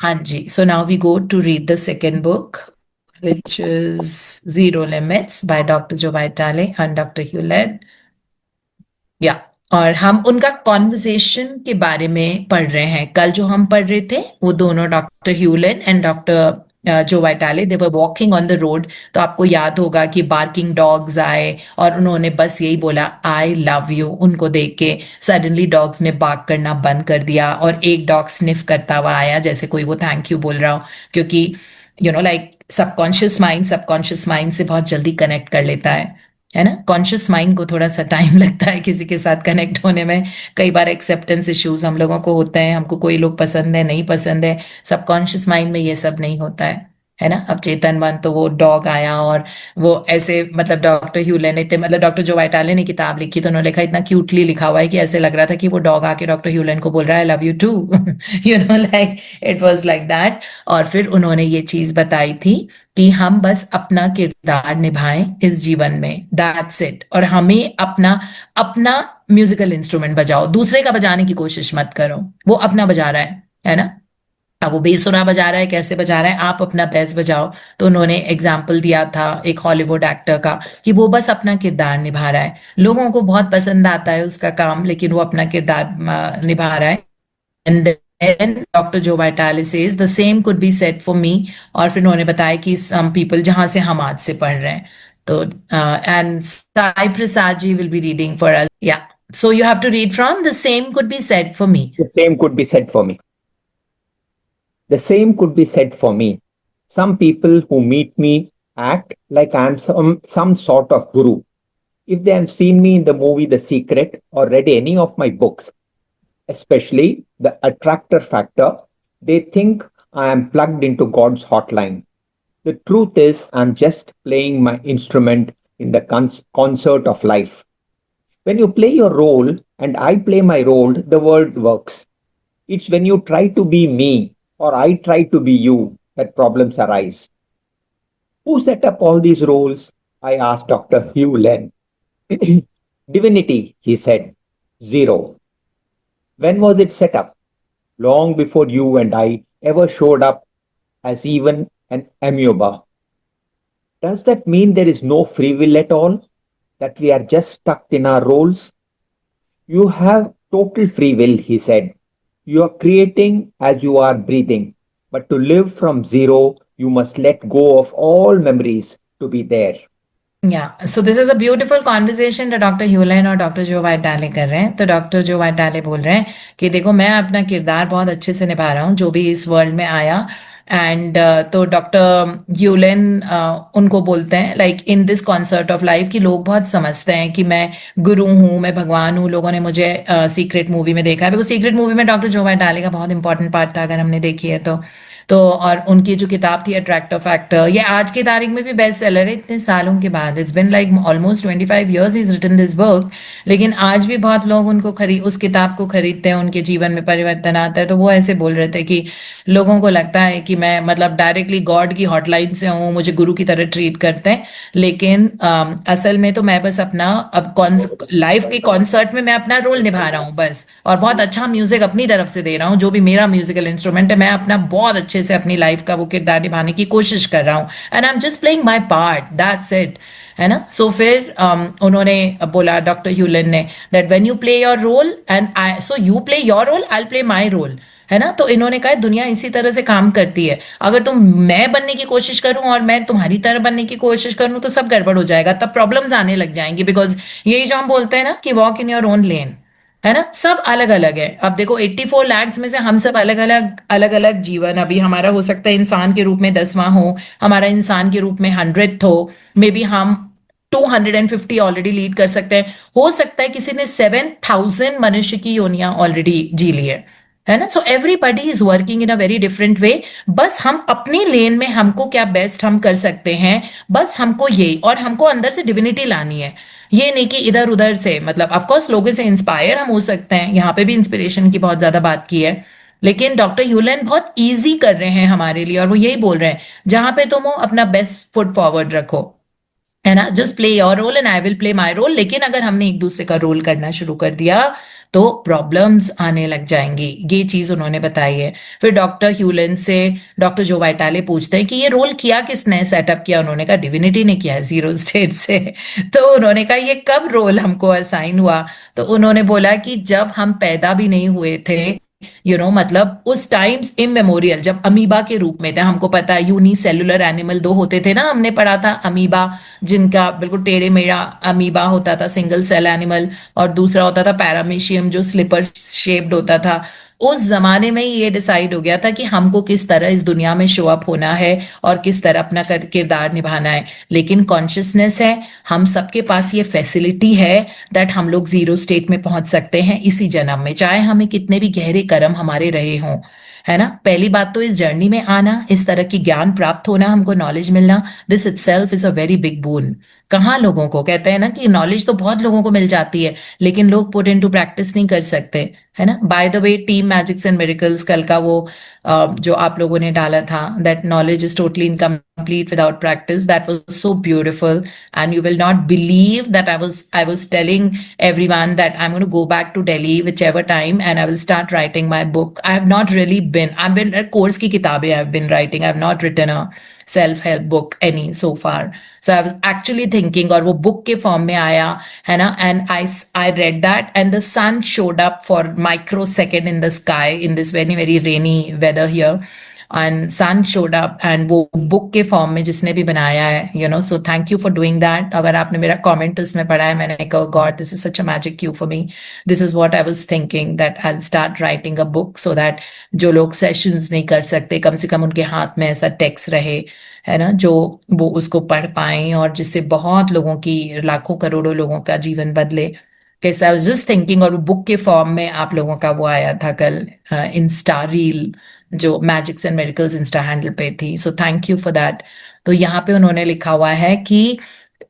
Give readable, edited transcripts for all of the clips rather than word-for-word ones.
हाँ जी, so now we go to read the second book, which is Zero Limits by Dr. Joe Vitale and Dr. Hewlett. या और हम उनका conversation के बारे में पढ़ रहे हैं। कल जो हम पढ़ रहे थे वो दोनों doctor ह्यूलन and doctor Joe Vitale they were walking on the road. तो आपको याद होगा कि बार्किंग डॉग्स आए और उन्होंने बस यही बोला आई लव यू। उनको देख के सडनली डॉग्स ने बार्क करना बंद कर दिया और एक डॉग स्निफ करता हुआ आया जैसे कोई वो थैंक यू बोल रहा हो, क्योंकि लाइक सबकॉन्शियस माइंड से बहुत जल्दी कनेक्ट कर लेता है ना। कॉन्शियस माइंड को थोड़ा सा टाइम लगता है किसी के साथ कनेक्ट होने में। कई बार एक्सेप्टेंस इश्यूज हम लोगों को होते हैं, हमको कोई लोग पसंद है नहीं पसंद है, सबकॉन्शियस माइंड में ये सब नहीं होता है ना। अब चेतन वन तो वो डॉग आया और वो ऐसे मतलब डॉक्टर ह्यूलन ने मतलब डॉक्टर जो वाइटाले ने किताब लिखी तो उन्होंने लिखा, इतना क्यूटली लिखा हुआ है कि ऐसे लग रहा था कि वो डॉग आके डॉक्टर ह्यूलन को बोल रहा है I love you too. Like it was like that. और फिर उन्होंने ये चीज बताई थी कि हम बस अपना किरदार निभाएं इस जीवन में, दैट्स इट। और हमें अपना अपना म्यूजिकल इंस्ट्रूमेंट बजाओ, दूसरे का बजाने की कोशिश मत करो। वो अपना बजा रहा है ना। अब वो बेसुरा बजा रहा है, कैसे बजा रहा है, आप अपना बेस्ट बजाओ। तो उन्होंने एग्जाम्पल दिया था एक हॉलीवुड एक्टर का कि वो बस अपना किरदार निभा रहा है, लोगों को बहुत पसंद आता है उसका काम, लेकिन वो अपना किरदार निभा रहा है। And then doctor Joe Vitale says the same could be said for me. और फिर उन्होंने बताया कि सम पीपल जहां से हम आज से पढ़ रहे हैं। तो and Sai Prasad ji will be reading for us. या so you have to read from the same could be said for me. The same could be said for me. The same could be said for me. Some people who meet me act like I am some sort of guru. If they have seen me in the movie The Secret or read any of my books, especially The Attractor Factor, they think I am plugged into God's hotline. The truth is, I'm just playing my instrument in the concert of life. When you play your role and I play my role, the world works. It's when you try to be me or I try to be you that problems arise. Who set up all these roles? I asked Dr. Hugh Len. Divinity, he said. Zero. When was it set up? Long before you and I ever showed up as even an amoeba. Does that mean there is no free will at all? That we are just stuck in our roles? You have total free will, he said. You are creating as you are breathing. But to live from zero, you must let go of all memories to be there. या so this is a beautiful conversation जो doctor ह्यूलन और doctor Joe वाइटाले कर रहे हैं। तो doctor Joe वाइटाले बोल रहे हैं कि देखो मैं अपना किरदार बहुत अच्छे से निभा रहा हूँ जो भी इस वर्ल्ड में आया। एंड तो डॉक्टर ह्यूलन उनको बोलते हैं like in this concert of life कि लोग बहुत समझते हैं कि मैं गुरु हूँ, मैं भगवान हूँ। लोगों ने मुझे सीक्रेट मूवी में देखा है, बिकॉज सीक्रेट मूवी में डॉक्टर जो वाइटाले का बहुत इंपॉर्टेंट पार्ट था अगर हमने देखी है तो और उनकी जो किताब थी अट्रैक्टर फैक्टर, ये आज की तारीख में भी बेस्ट सेलर है इतने सालों के बाद। It's been like almost 25 years is written this book, लेकिन आज भी बहुत लोग उनको उस किताब को खरीदते हैं, उनके जीवन में परिवर्तन आता है। तो वो ऐसे बोल रहे थे कि लोगों को लगता है कि मैं मतलब डायरेक्टली गॉड की हॉटलाइन से हूँ, मुझे गुरु की तरह ट्रीट करते हैं, लेकिन असल में तो मैं बस अपना अब लाइफ के कॉन्सर्ट में मैं अपना रोल निभा रहा हूँ बस। और बहुत अच्छा म्यूजिक अपनी तरफ से दे रहा हूँ, जो भी मेरा म्यूजिकल इंस्ट्रूमेंट है मैं अपना बहुत अच्छे से अपनी लाइफ का वो किरदार निभाने की कोशिश कर रहा हूँ। And I am just playing my part, that's it, है ना। सो फिर उन्होंने बोला डॉक्टर ह्यूलन ने that when you play your role and I so you play your role I play my role, है ना। तो इन्होंने कहा दुनिया इसी तरह से काम करती है, अगर तुम मैं बनने की कोशिश करूं और मैं तुम्हारी तरह बनने की कोशिश करूं तो सब गड़बड़ हो जाएगा, तब प्रॉब्लम्स आने लग जाएंगी। बिकॉज यही जो हम बोलते हैं ना कि वॉक इन योर ओन लेन, है ना। सब अलग अलग है। अब देखो 84 lakhs में से हम सब अलग अलग जीवन, अभी हमारा हो सकता है इंसान के रूप में 10वां हो, हमारा इंसान के रूप में 100th हो, मे बी हम 250 ऑलरेडी लीड कर सकते हैं, हो सकता है किसी ने 7,000 मनुष्य की योनियां ऑलरेडी जी ली है ना। So everybody is working in a very different way. बस हम अपनी लेन में हमको क्या बेस्ट हम कर सकते हैं, बस हमको यही, और हमको अंदर से डिविनिटी लानी है। ये नहीं कि इधर उधर से, मतलब ऑफ कोर्स लोगों से इंस्पायर हम हो सकते हैं, यहाँ पे भी इंस्पिरेशन की बहुत ज्यादा बात की है, लेकिन डॉक्टर ह्यूलन बहुत इजी कर रहे हैं हमारे लिए और वो यही बोल रहे हैं जहां पे तुम हो अपना बेस्ट फुट फॉरवर्ड रखो। है ना, just play your role and I will play my role. लेकिन अगर हमने एक दूसरे का रोल करना शुरू कर दिया तो प्रॉब्लम्स आने लग जाएंगी। ये चीज उन्होंने बताई है। फिर डॉक्टर ह्यूलन से डॉक्टर जो वाइटाले पूछते हैं कि ये रोल किया किसने सेटअप किया। उन्होंने कहा डिविनिटी ने किया है, जीरो स्टेट से। तो उन्होंने कहा ये कब रोल हमको असाइन हुआ। तो उन्होंने बोला कि जब हम पैदा भी नहीं हुए थे, मतलब उस टाइम्स इमेमोरियल, जब अमीबा के रूप में थे। हमको पता है यूनिसेल्युलर एनिमल दो होते थे ना, हमने पढ़ा था अमीबा, जिनका बिल्कुल टेढ़े मेढ़ा अमीबा होता था, सिंगल सेल एनिमल, और दूसरा होता था पैरामीशियम जो स्लिपर शेप्ड होता था। उस जमाने में ही ये डिसाइड हो गया था कि हमको किस तरह इस दुनिया में शो अप होना है और किस तरह अपना किरदार निभाना है। लेकिन कॉन्शियसनेस है, हम सबके पास ये फैसिलिटी है दैट हम लोग जीरो स्टेट में पहुंच सकते हैं इसी जन्म में, चाहे हमें कितने भी गहरे कर्म हमारे रहे हों। है ना, पहली बात तो इस जर्नी में आना, इस तरह की ज्ञान प्राप्त होना, हमको नॉलेज मिलना, this itself is a very big boon. कहाँ लोगों को, कहते हैं ना कि नॉलेज तो बहुत लोगों को मिल जाती है लेकिन लोग पुट इनटू प्रैक्टिस नहीं कर सकते। है ना, by the way team magics and miracles कल का वो जो आप लोगों ने डाला था, that knowledge is totally incomplete without practice, that was so beautiful. And you will not believe that I was telling everyone that I'm going to go back to Delhi whichever time and I will start writing my book. I have not really been, I've been course की किताबें I've been writing. I've not written a self-help book any so far. So I was actually thinking, और वो book के form में आया, है ना, and I read that and the sun showed up for microsecond in the sky in this very very rainy weather here, and sun showed up, and वो book के form में जिसने भी बनाया है, so thank you for doing that. अगर आपने मेरा कमेंट उसमें पढ़ा है, मैंने कहा God this is such a magic cue for me, this is what I was thinking that I will start writing a book so that जो लोग सेशंस नहीं कर सकते कम से कम उनके हाथ में ऐसा टेक्स्ट रहे, है ना, जो वो उसको पढ़ पाए और जिससे बहुत लोगों की, लाखों करोड़ों लोगों का जीवन बदले। कैसे आई वाज जस्ट थिंकिंग, और वो बुक के फॉर्म में आप लोगों का वो आया था कल इंस्टा रील, जो magics and miracles insta handle पे थी। So thank you for that. तो यहाँ पे उन्होंने लिखा हुआ है कि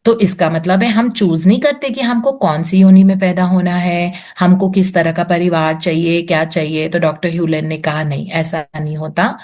तो इसका मतलब है हम चूज नहीं करते कि हमको कौन सी योनि में पैदा होना है, हमको किस तरह का परिवार चाहिए, क्या चाहिए। तो डॉक्टर ह्यूलन ने कहा नहीं, ऐसा नहीं होता।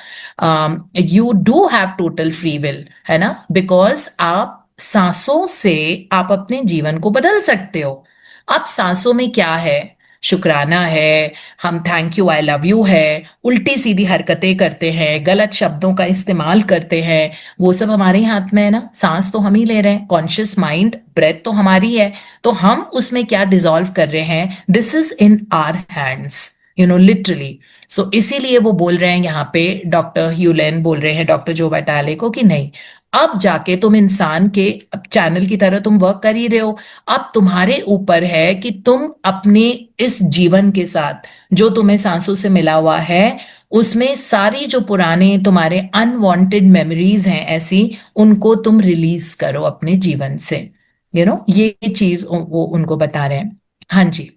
You do have total free will, है ना, बिकॉज आप सांसों से आप अपने जीवन को बदल सकते हो। अब सांसों में क्या है, शुक्राना है, हम thank you I love you है, उल्टी सीधी हरकतें करते हैं, गलत शब्दों का इस्तेमाल करते हैं, वो सब हमारे हाथ में है ना। सांस तो हम ही ले रहे हैं, कॉन्शियस माइंड ब्रेथ तो हमारी है, तो हम उसमें क्या डिसॉल्व कर रहे हैं, this is in our hands, literally. So इसीलिए वो बोल रहे हैं यहाँ पे, डॉक्टर ह्यूलेन बोल रहे हैं डॉक्टर जो बैटाले को कि नहीं, अब जाके तुम इंसान के चैनल की तरह तुम वर्क कर ही रहे हो। अब तुम्हारे ऊपर है कि तुम अपने इस जीवन के साथ जो तुम्हें सांसों से मिला हुआ है, उसमें सारी जो पुराने तुम्हारे अनवांटेड मेमोरीज हैं ऐसी, उनको तुम रिलीज करो अपने जीवन से। ये चीज वो उनको बता रहे हैं। हाँ जी।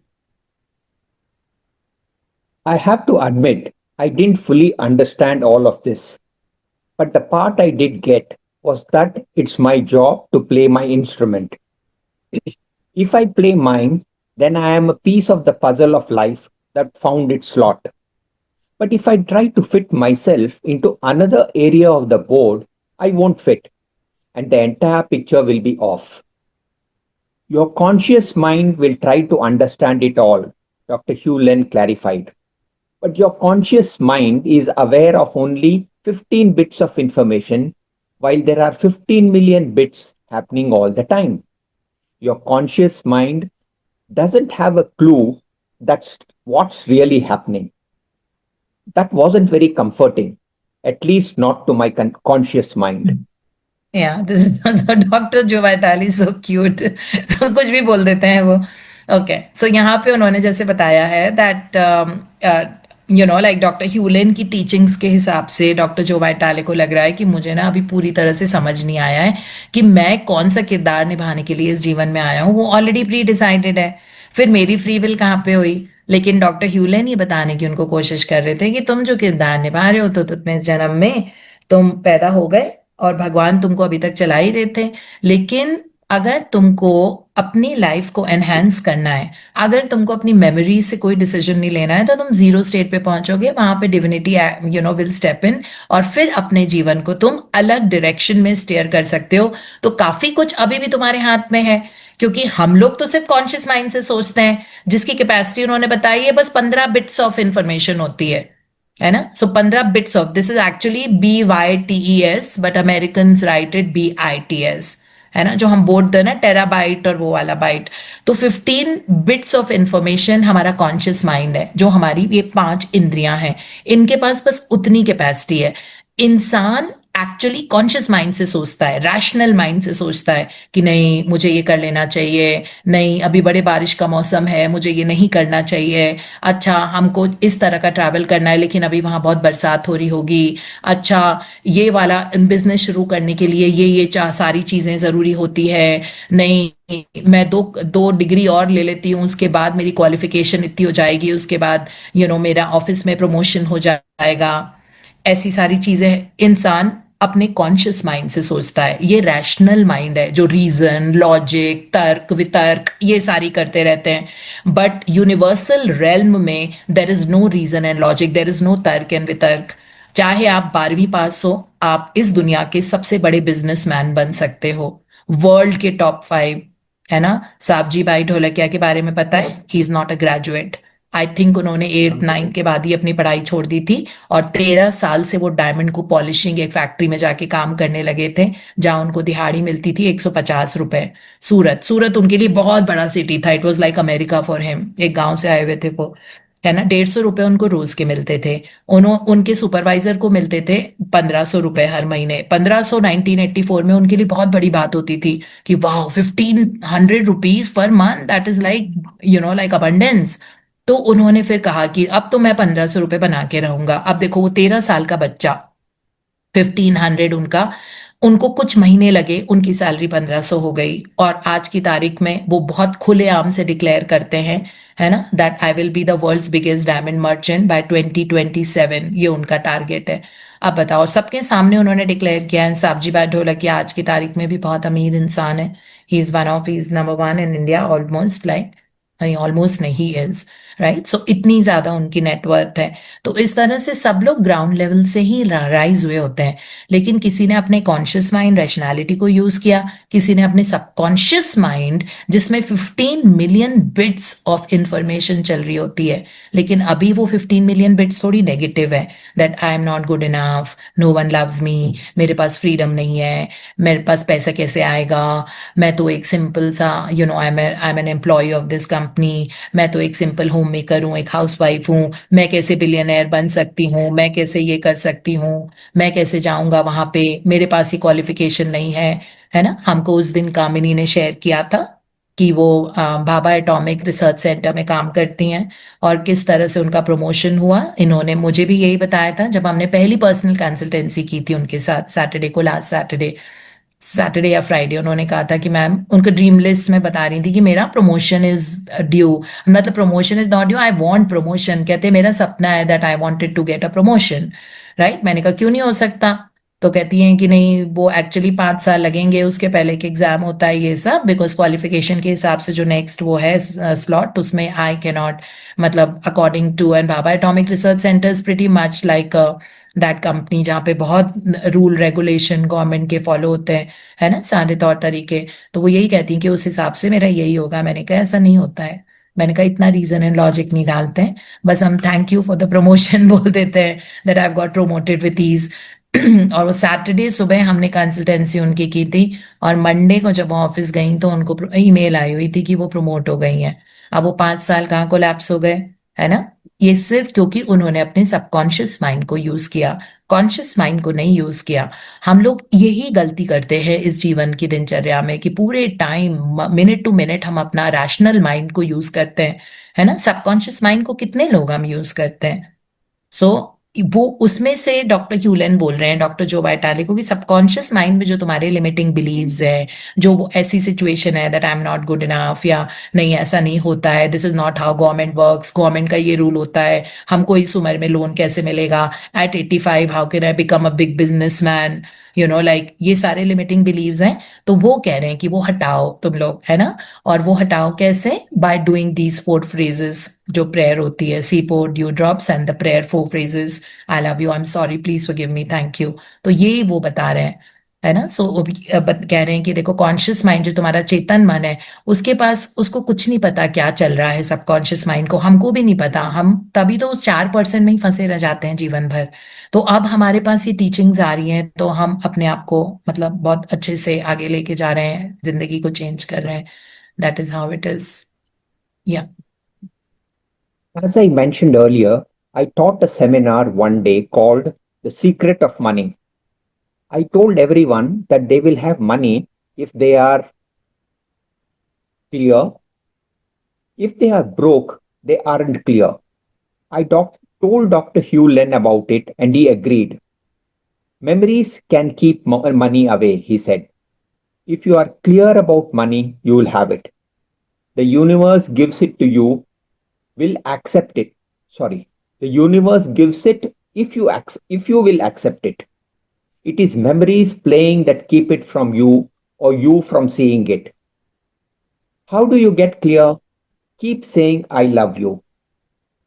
I have to admit, I didn't fully understand all of this. But the part I did get was that it's my job to play my instrument. If I play mine, then I am a piece of the puzzle of life that found its slot. But if I try to fit myself into another area of the board, I won't fit, and the entire picture will be off. Your conscious mind will try to understand it all, Dr. Hugh Len clarified. But your conscious mind is aware of only 15 bits of information, while there are 15 million bits happening all the time. Your conscious mind doesn't have a clue that's what's really happening. That wasn't very comforting, at least not to my conscious mind. या this is doctor Joe वाइटाली so cute. कुछ भी बोल देते हैं वो। Okay, सो यहाँ पे उन्होंने जैसे बताया है दैट लाइक डॉक्टर ह्यूलेन की टीचिंग्स के हिसाब से डॉक्टर जो वाइटाले को लग रहा है कि मुझे ना अभी पूरी तरह से समझ नहीं आया है कि मैं कौन सा किरदार निभाने के लिए इस जीवन में आया हूँ, वो ऑलरेडी प्री डिसाइडेड है। फिर मेरी फ्री विल कहाँ पे हुई। लेकिन डॉक्टर ह्यूलेन ये बताने की उनको कोशिश कर रहे थे कि तुम जो किरदार निभा रहे हो तो तुम्हें इस जन्म में तुम पैदा हो गए और भगवान तुमको अभी तक चला ही रहे थे। लेकिन अगर तुमको अपनी लाइफ को एनहांस करना है, अगर तुमको अपनी मेमोरी से कोई डिसीजन नहीं लेना है, तो तुम जीरो स्टेट पे पहुंचोगे, वहां पे डिविनिटी विल स्टेप इन, और फिर अपने जीवन को तुम अलग डायरेक्शन में स्टेयर कर सकते हो। तो काफी कुछ अभी भी तुम्हारे हाथ में है, क्योंकि हम लोग तो सिर्फ कॉन्शियस माइंड से सोचते हैं, जिसकी कैपेसिटी उन्होंने बताई है बस 15 बिट्स ऑफ इंफॉर्मेशन होती है ना। सो 15 bits of, this is actually BYTES, but American right it BITS, है ना, जो हम बोलते हैं ना टेराबाइट और वो वाला बाइट। तो 15 बिट्स ऑफ इंफॉर्मेशन हमारा कॉन्शियस माइंड है, जो हमारी ये 5 इंद्रियां हैं, इनके पास बस उतनी कैपेसिटी है। इंसान एक्चुअली कॉन्शियस माइंड से सोचता है, रैशनल माइंड से सोचता है कि नहीं मुझे ये कर लेना चाहिए, नहीं अभी बड़े बारिश का मौसम है मुझे ये नहीं करना चाहिए, अच्छा हमको इस तरह का ट्रैवल करना है लेकिन अभी वहां बहुत बरसात हो रही होगी, अच्छा ये वाला बिजनेस शुरू करने के लिए ये सारी चीजें जरूरी होती है, नहीं मैं दो दो डिग्री और ले लेती हूँ, उसके बाद मेरी क्वालिफिकेशन इतनी हो जाएगी, उसके बाद मेरा ऑफिस में प्रमोशन हो जाएगा। ऐसी सारी चीजें इंसान अपने कॉन्शियस माइंड से सोचता है। ये रैशनल माइंड है जो रीजन, लॉजिक, तर्क वितर्क ये सारी करते रहते हैं। बट यूनिवर्सल रेल्म में there is no reason and logic, there is no तर्क एंड वितर्क। चाहे आप 12वीं पास हो, आप इस दुनिया के सबसे बड़े बिजनेसमैन बन सकते हो, वर्ल्ड के टॉप 5, है ना। साहबजी भाई ढोलकिया के बारे में पता है, he is not a graduate. I think उन्होंने 8th 9th के बाद ही अपनी पढ़ाई छोड़ दी थी, और 13 साल से वो डायमंड को पॉलिशिंग एक फैक्ट्री में जाके काम करने लगे थे, जहां उनको दिहाड़ी मिलती थी 150 रुपए। सूरत, सूरत उनके लिए बहुत बड़ा सिटी था, it was like America for him. एक गांव से आए हुए थे वो, है ना। 150 रुपए उनको रोज के मिलते थे। उनके सुपरवाइजर को मिलते थे 1500 रुपए हर महीने। 1500 1984 में उनके लिए बहुत बड़ी बात होती थी कि वाह, 1500 rupees per month, that is like like abundance. तो उन्होंने फिर कहा कि अब तो मैं 1500 रुपए बना के रहूंगा। अब देखो वो 13 साल का बच्चा, 1500 उनका, उनको कुछ महीने लगे, उनकी सैलरी 1500 हो गई, और आज की तारीख में वो बहुत खुलेआम से डिक्लेयर करते हैं, है ना, that I will be the world's biggest diamond merchant by 2027। ये उनका टारगेट है। अब बताओ, और सबके सामने उन्होंने डिक्लेयर किया है। साहबजी भाई ढोलकिया आज की तारीख में भी बहुत अमीर इंसान है। He is number 1 in India, almost like, नहीं ऑलमोस्ट नहीं, ही इज, राइट। सो इतनी ज्यादा उनकी नेटवर्थ है। तो इस तरह से सब लोग ग्राउंड लेवल से ही राइज हुए होते हैं, लेकिन किसी ने अपने कॉन्शियस माइंड रैशनैलिटी को यूज किया, किसी ने अपने सबकॉन्शियस माइंड, जिसमें 15 मिलियन बिट्स ऑफ इंफॉर्मेशन चल रही होती है। लेकिन अभी वो 15 मिलियन बिट्स थोड़ी नेगेटिव है, that I am not good enough, no one loves me, मेरे पास फ्रीडम नहीं है, मेरे पास पैसा कैसे आएगा, मैं तो एक सिंपल सा I am an employee of this company, मैं तो एक सिंपल होम मेकर हूँ, एक हाउसवाइफ हूँ, मैं कैसे बिलियनर बन सकती हूँ, मैं कैसे ये कर सकती हूँ, मैं कैसे जाऊंगा वहां पे, मेरे पास ही क्वालिफिकेशन नहीं है ना। हमको उस दिन कामिनी ने शेयर किया था कि वो भाभा एटॉमिक रिसर्च सेंटर में काम करती हैं, और किस तरह से उनका प्रमोशन हुआ। इन्होंने मुझे भी यही बताया था जब हमने पहली पर्सनल कंसल्टेंसी की थी उनके साथ, सैटरडे को, लास्ट सैटरडे, सैटरडे या फ्राइडे, उन्होंने कहा था कि मैम, उनका ड्रीम लिस्ट में बता रही थी कि मेरा प्रमोशन इज ड्यू, मतलब promotion is not due, I want promotion, कहते मेरा सपना है that I wanted to get a promotion, right. मैंने कहा क्यों नहीं हो सकता, तो कहती हैं कि नहीं, वो एक्चुअली 5 साल लगेंगे, उसके पहले एक एग्जाम होता है ये सब, बिकॉज क्वालिफिकेशन के हिसाब से जो नेक्स्ट वो है स्लॉट, उसमें आई कैन नॉट, मतलब according to, and Bhabha atomic research centre pretty much like that company, जहाँ पे बहुत रूल रेगुलेशन गवर्नमेंट के फॉलो होते हैं, है ना, सारे तौर तरीके। तो वो यही कहती हैं कि उस हिसाब से मेरा यही होगा। मैंने कहा ऐसा नहीं होता है। मैंने कहा इतना रीजन एंड लॉजिक नहीं डालते हैं, बस हम thank you for the promotion बोल देते हैं, that I have got promoted with ease. और वो सैटरडे सुबह हमने कंसल्टेंसी उनकी की थी, और मंडे को जब वो ऑफिस गई तो उनको ईमेल आई हुई थी कि वो प्रमोट हो गई हैं। अब वो 5 साल कहाँ को लैप्स हो गए, है ना। ये सिर्फ क्योंकि उन्होंने अपने सबकॉन्शियस माइंड को यूज किया, कॉन्शियस माइंड को नहीं यूज किया। हम लोग यही गलती करते हैं इस जीवन की दिनचर्या में, कि पूरे टाइम मिनट टू मिनट हम अपना रैशनल माइंड को यूज करते हैं, है ना। सबकॉन्शियस माइंड को कितने लोग हम यूज करते हैं। सो वो उसमें से डॉक्टर क्यूलन बोल रहे हैं, डॉक्टर जो वाइटाली को, कि सबकॉन्शियस माइंड में जो तुम्हारे लिमिटिंग बिलीव्स है, जो वो ऐसी सिचुएशन है that I am not good enough, या नहीं ऐसा नहीं होता है, this is not how government works, government का ये रूल होता है, हमको इस उम्र में लोन कैसे मिलेगा, at 85 how can I become a big businessman, you know like ये सारे लिमिटिंग बिलीव्स हैं, तो वो कह रहे हैं कि वो हटाओ तुम लोग, है ना। और वो हटाओ कैसे? बाय डूइंग दीज 4 phrases, जो प्रेयर होती है, see pour dew drops and the prayer 4 phrases, I love you, I am sorry, please forgive me, thank you. तो ये वो बता रहे हैं, है ना। सो कह रहे हैं कि देखो कॉन्शियस माइंड जो तुम्हारा चेतन मन है, उसके पास, उसको कुछ नहीं पता क्या चल रहा है सबकॉन्शियस माइंड को, हमको भी नहीं पता, हम तभी तो उस 4% में ही फंसे रह जाते हैं जीवन भर। तो अब हमारे पास ये टीचिंग्स आ रही हैं, तो हम अपने आप को मतलब बहुत अच्छे से आगे लेके जा रहे हैं, जिंदगी को चेंज कर रहे हैं। That is how it is. या As I mentioned earlier, I taught a seminar one day called The Secret of Money. I told everyone that they will have money if they are clear. If they are broke, they aren't clear. Told Dr. Hugh Len about it and he agreed. Memories can keep money away, he said. If you are clear about money, you will have it. The universe gives it to you, will accept it. Sorry. The universe gives it if you will accept it. It is memories playing that keep it from you or you from seeing it. How do you get clear? Keep saying, I love you.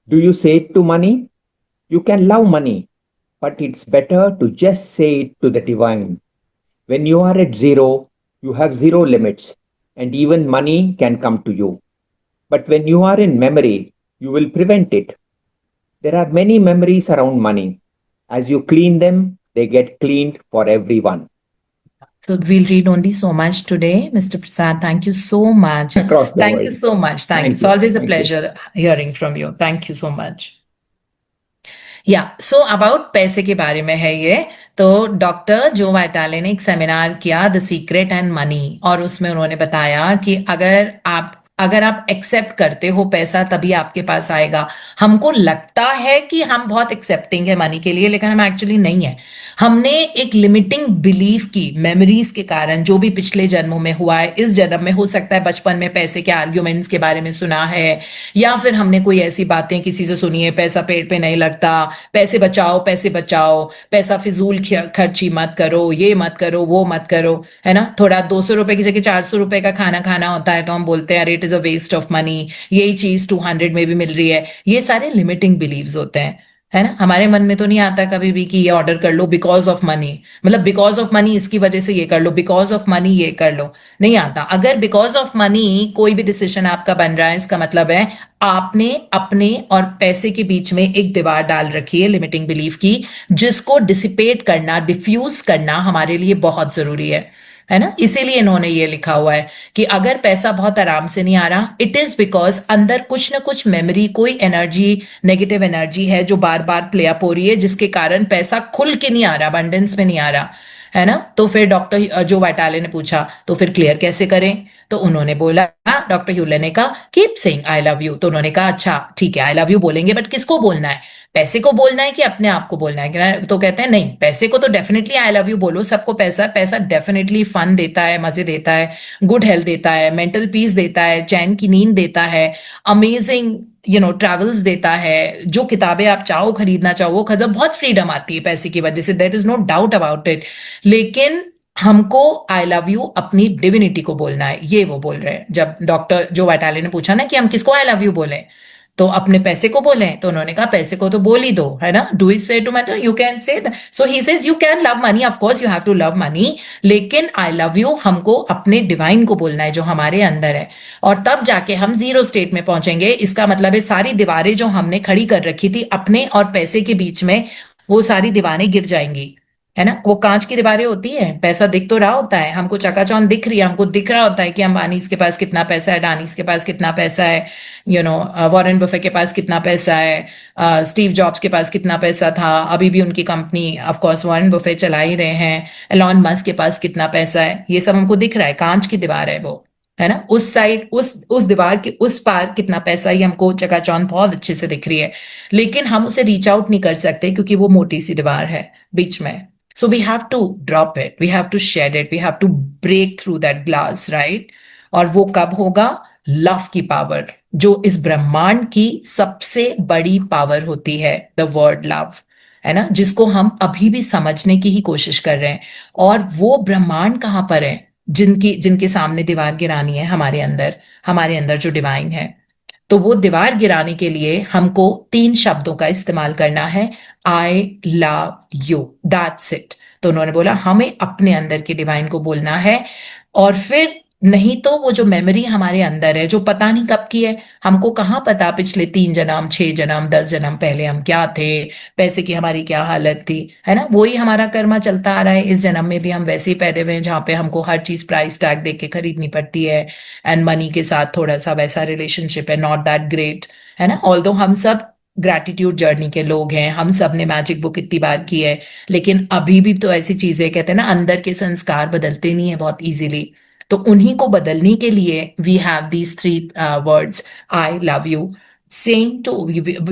Do you say it to money? You can love money, but it's better to just say it to the divine. When you are at zero, you have zero limits, and even money can come to you. But when you are in memory, you will prevent it. There are many memories around money. As you clean them, they get cleaned for everyone. so we'll read only so much today, Mr. Prasad. Thank you so much. Across the Thank you world. so much. Thank you. Thank It's you. always a Thank you. pleasure hearing from you. Thank you so much. या so about पैसे के बारे में है ये। तो doctor Joe वाइटाले ने एक सेमिनार किया, द सीक्रेट एंड मनी, और उसमें उन्होंने बताया कि अगर आप एक्सेप्ट करते हो पैसा, तभी आपके पास आएगा। हमको लगता है कि हम बहुत एक्सेप्टिंग है मनी के लिए, लेकिन हम एक्चुअली नहीं है। हमने एक लिमिटिंग बिलीफ की मेमोरीज के कारण, जो भी पिछले जन्मों में हुआ है, इस जन्म में हो सकता है बचपन में पैसे के आर्ग्यूमेंट्स के बारे में सुना है, या फिर हमने कोई ऐसी बातें किसी से सुनी है, पैसा पेट पे नहीं लगता, पैसे बचाओ पैसे बचाओ, पैसा फिजूल खर्ची मत करो, ये मत करो, वो मत करो, है ना। थोड़ा 200 रुपए की जगह 400 रुपए का खाना खाना होता है तो हम बोलते हैं अरे it is a waste of money, यही चीज 200 में भी मिल रही है। ये सारे लिमिटिंग बिलीव्स होते हैं, है ना। हमारे मन में तो नहीं आता कभी भी कि ये ऑर्डर कर लो बिकॉज ऑफ मनी, मतलब बिकॉज ऑफ मनी इसकी वजह से ये कर लो, बिकॉज ऑफ मनी ये कर लो, नहीं आता। अगर बिकॉज ऑफ मनी कोई भी डिसीजन आपका बन रहा है, इसका मतलब है आपने अपने और पैसे के बीच में एक दीवार डाल रखी है लिमिटिंग बिलीफ की, जिसको डिसिपेट करना, डिफ्यूज करना हमारे लिए बहुत जरूरी है ना। इसीलिए इन्होंने ये लिखा हुआ है कि अगर पैसा बहुत आराम से नहीं आ रहा, इट इज बिकॉज अंदर कुछ ना कुछ मेमोरी, कोई एनर्जी, नेगेटिव एनर्जी है जो बार बार प्ले अप हो रही है, जिसके कारण पैसा खुल के नहीं आ रहा, अबंडेंस में नहीं आ रहा, है ना। तो फिर डॉक्टर जो वाइटाले ने पूछा तो फिर क्लियर कैसे करें, तो उन्होंने बोला, डॉक्टर ह्यूले ने कहा keep saying I love you. तो उन्होंने कहा अच्छा ठीक है आई लव यू बोलेंगे, बट किसको बोलना है, पैसे को बोलना है कि अपने आप को बोलना है? तो कहते हैं नहीं, पैसे को तो डेफिनेटली आई लव यू बोलो, सबको पैसा पैसा डेफिनेटली फन देता है, मजे देता है, गुड हेल्थ देता है, मेंटल पीस देता है, चैन की नींद देता है, अमेजिंग ट्रैवल्स देता है, जो किताबें आप चाहो खरीदना चाहो वो खरीदो, बहुत फ्रीडम आती है पैसे की वजह से, there is no doubt about it. लेकिन हमको आई लव यू अपनी डिविनिटी को बोलना है, ये वो बोल रहे हैं। जब डॉक्टर जो वाइटाले ने पूछा ना कि हम किसको आई लव यू बोले, तो अपने पैसे को बोले, तो उन्होंने कहा पैसे को तो बोल ही दो, है ना। Do it say to matter, you can say, so he says you can love money, of course you have to love money, लेकिन आई लव यू हमको अपने डिवाइन को बोलना है जो हमारे अंदर है, और तब जाके हम जीरो स्टेट में पहुंचेंगे। इसका मतलब है सारी दीवारें जो हमने खड़ी कर रखी थी अपने और पैसे के बीच में, वो सारी दीवारें गिर जाएंगी, है ना। वो कांच की दीवारें होती है, पैसा दिख तो रहा होता है, हमको चकाचौंध दिख रही है, हमको दिख रहा होता है कि अंबानी के पास कितना पैसा है, डानीस के पास कितना पैसा है, वॉरेन बफे के पास कितना पैसा है, स्टीव जॉब्स के पास कितना पैसा था, अभी भी उनकी company of course Warren Buffett चला ही रहे हैं, एलॉन मस्क के पास कितना पैसा है, ये सब हमको दिख रहा है, कांच की दीवार है वो, है ना। उस साइड, उस दीवार के उस पार कितना पैसा, ये हमको चकाचौंध बहुत अच्छे से दिख रही है, लेकिन हम उसे रीच आउट नहीं कर सकते क्योंकि वो मोटी सी दीवार है बीच में। So we have to drop it, we have to shed it, we have to break through that glass, right? और वो कब होगा? लव की पावर, जो इस ब्रह्मांड की सबसे बड़ी पावर होती है, द वर्ड लव, है ना, जिसको हम अभी भी समझने की ही कोशिश कर रहे हैं। और वो ब्रह्मांड कहाँ पर है जिनकी जिनके सामने दीवार गिरानी है हमारे अंदर जो डिवाइन है। तो वो दीवार गिराने के लिए हमको 3 शब्दों का इस्तेमाल करना है। I love you, that's it. तो उन्होंने बोला हमें अपने अंदर के डिवाइन को बोलना है। और फिर नहीं तो वो जो मेमोरी हमारे अंदर है जो पता नहीं कब की है, हमको कहाँ पता पिछले 3 जन्म, 6 जन्म, 10 जन्म पहले हम क्या थे, पैसे की हमारी क्या हालत थी, है ना, वही हमारा कर्मा चलता आ रहा है। इस जन्म में भी हम वैसे ही पैदे हुए हैं जहाँ पे हमको हर चीज प्राइस टैग देख के खरीदनी पड़ती है। एंड मनी के साथ थोड़ा सा वैसा रिलेशनशिप है, नॉट दैट ग्रेट, है ना। ऑल्दो हम सब ग्रैटिट्यूड जर्नी के लोग हैं, हम सब ने मैजिक बुक इतनी बार की है, लेकिन अभी भी तो ऐसी चीजें, कहते हैं ना, अंदर के संस्कार बदलते नहीं है बहुत इजीली। तो उन्हीं को बदलने के लिए we have these 3 words, I love you, saying to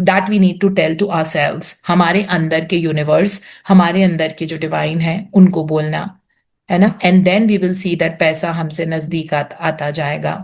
that we need to tell to ourselves, हमारे अंदर के यूनिवर्स, हमारे अंदर के जो डिवाइन है उनको बोलना, है ना। And then we will see that पैसा हमसे नजदीक आता जाएगा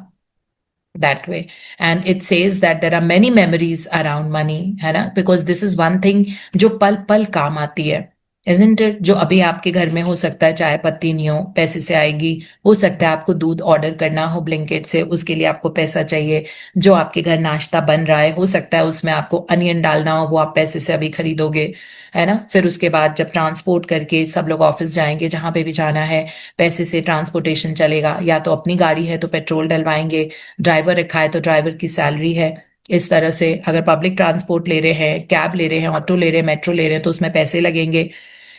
that way. And it says that there are many memories around money, है ना, because this is one thing जो पल पल काम आती है, isn't it? जो अभी आपके घर में हो सकता है चाय पत्ती नहीं हो, पैसे से आएगी। हो सकता है आपको दूध ऑर्डर करना हो ब्लिंकिट से, उसके लिए आपको पैसा चाहिए। जो आपके घर नाश्ता बन रहा है, हो सकता है उसमें आपको अनियन डालना हो, वो आप पैसे से अभी खरीदोगे, है ना। फिर उसके बाद जब ट्रांसपोर्ट करके सब लोग ऑफिस जाएंगे, जहां पे भी जाना है, पैसे से ट्रांसपोर्टेशन चलेगा। या तो अपनी गाड़ी है तो पेट्रोल डलवाएंगे, ड्राइवर रखा है तो ड्राइवर की सैलरी है। इस तरह से अगर पब्लिक ट्रांसपोर्ट ले रहे हैं, कैब ले रहे हैं, ऑटो ले रहे हैं, मेट्रो ले रहे हैं, तो उसमें पैसे लगेंगे,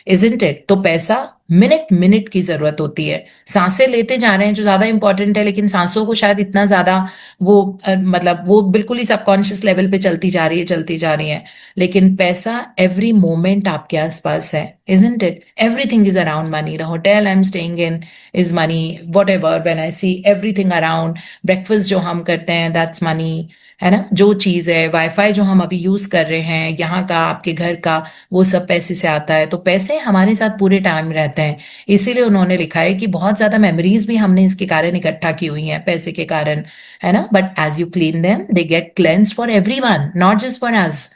इजंट इट। तो पैसा मिनट मिनट की जरूरत होती है। सांसें लेते जा रहे हैं जो ज्यादा इंपॉर्टेंट है, लेकिन सांसों को शायद इतना ज्यादा वो मतलब वो बिल्कुल ही सबकॉन्शियस लेवल पे चलती जा रही है। लेकिन पैसा एवरी मोमेंट आपके आसपास है, isn't it. Everything is around money, the hotel I am staying in is money, what ever, when I see everything around, breakfast जो हम करते हैं दैट्स मनी, है ना। जो चीज है, वाईफाई जो हम अभी यूज कर रहे हैं, यहाँ का, आपके घर का, वो सब पैसे से आता है। तो पैसे हमारे साथ पूरे टाइम रहते हैं। इसीलिए उन्होंने लिखा है कि बहुत ज्यादा मेमोरीज भी हमने इसके कारण इकट्ठा की हुई हैं पैसे के कारण, है ना। But as you clean them they get cleansed for everyone, not just for us.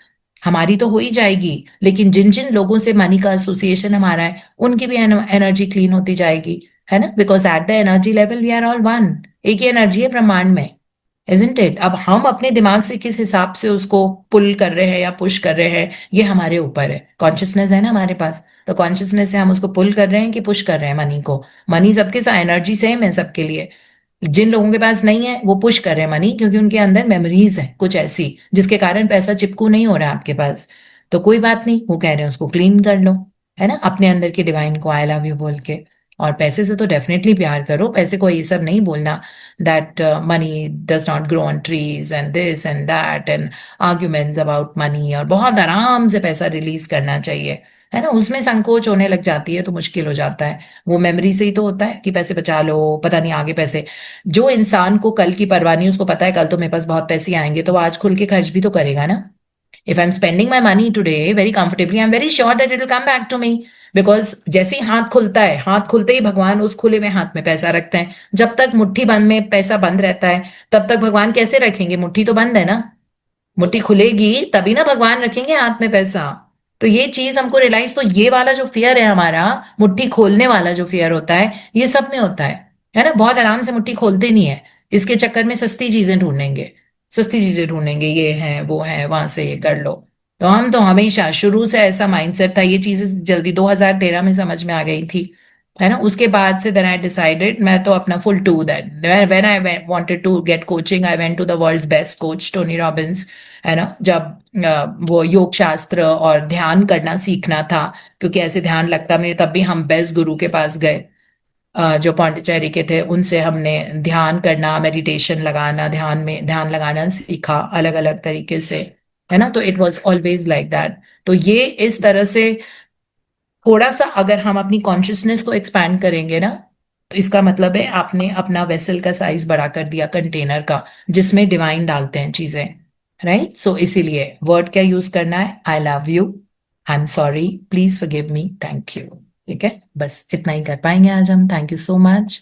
हमारी तो हो ही जाएगी, लेकिन जिन जिन लोगों से मनी का एसोसिएशन हमारा है, उनकी भी एनर्जी क्लीन होती जाएगी, है ना। Because at the energy level we are all one, एक ही एनर्जी है ब्रह्मांड में, isn't it? अब हम अपने दिमाग से किस हिसाब से उसको पुल कर रहे हैं या पुश कर रहे हैं, ये हमारे ऊपर है। कॉन्शियसनेस है ना हमारे पास, तो कॉन्शियसनेस से हम उसको पुल कर रहे हैं कि पुश कर रहे हैं मनी को। मनी सबके साथ, एनर्जी सेम है सबके लिए। जिन लोगों के पास नहीं है वो पुश कर रहे हैं मनी, क्योंकि उनके अंदर मेमोरीज है कुछ ऐसी जिसके कारण पैसा चिपकू नहीं हो रहा है आपके पास। तो कोई बात नहीं, वो कह रहे हैं उसको क्लीन कर लो, है ना, अपने अंदर के डिवाइन को आई लव यू बोल के। और पैसे से तो डेफिनेटली प्यार करो, पैसे को ये सब नहीं बोलना that money does not grow on trees and this and that and arguments about money, और बहुत आराम से पैसा रिलीज करना चाहिए, है ना। उसमें संकोच होने लग जाती है तो मुश्किल हो जाता है। वो मेमोरी से ही तो होता है कि पैसे बचा लो, पता नहीं आगे पैसे। जो इंसान को कल की परवाह नहीं, उसको पता है कल तो मेरे पास बहुत पैसे आएंगे, तो वो आज खुल के खर्च भी तो करेगा ना। If I'm spending my money today very comfortably, I'm very sure that it will come back to me. Because जैसे ही हाथ खुलता है, हाथ खुलते ही भगवान उस खुले हुए हाथ में पैसा रखते हैं। जब तक मुट्ठी बंद में पैसा बंद रहता है, तब तक भगवान कैसे रखेंगे? मुट्ठी तो बंद है ना। मुट्ठी खुलेगी तभी ना भगवान रखेंगे हाथ में पैसा। तो ये चीज हमको रियलाइज, तो ये वाला जो फियर है हमारा, मुट्ठी खोलने वाला जो फियर होता है, ये सब में होता है ना। बहुत आराम से मुट्ठी खोलते नहीं है, इसके चक्कर में सस्ती चीजें ढूंढेंगे, सस्ती चीजें ढूंढेंगे, ये है वो है, वहां से ये कर लो। तो हम तो हमेशा शुरू से ऐसा माइंडसेट था, ये चीजें जल्दी 2013 में समझ में आ गई थी, है ना। उसके बाद से देन आई डिसाइडेड, मैं तो अपना full to that, when I wanted to get coaching, I went to the world's best coach Tony Robbins, है ना। जब वो योग शास्त्र और ध्यान करना सीखना था, क्योंकि ऐसे ध्यान लगता नहीं, तब भी हम बेस्ट गुरु के पास गए, जो पौंडीचेरी के थे। उनसे हमने ध्यान करना, मेडिटेशन लगाना, ध्यान में ध्यान लगाना सीखा अलग अलग तरीके से, है ना। तो it was always like that. तो ये इस तरह से थोड़ा सा अगर हम अपनी कॉन्शियसनेस को एक्सपैंड करेंगे ना, तो इसका मतलब है आपने अपना वेसल का साइज बड़ा कर दिया, कंटेनर का, जिसमें डिवाइन डालते हैं चीजें, राइट। सो इसीलिए वर्ड क्या यूज करना है? I love you, I am sorry, please forgive me, thank you. ठीक है, बस इतना ही कर पाएंगे आज हम। Thank you so much.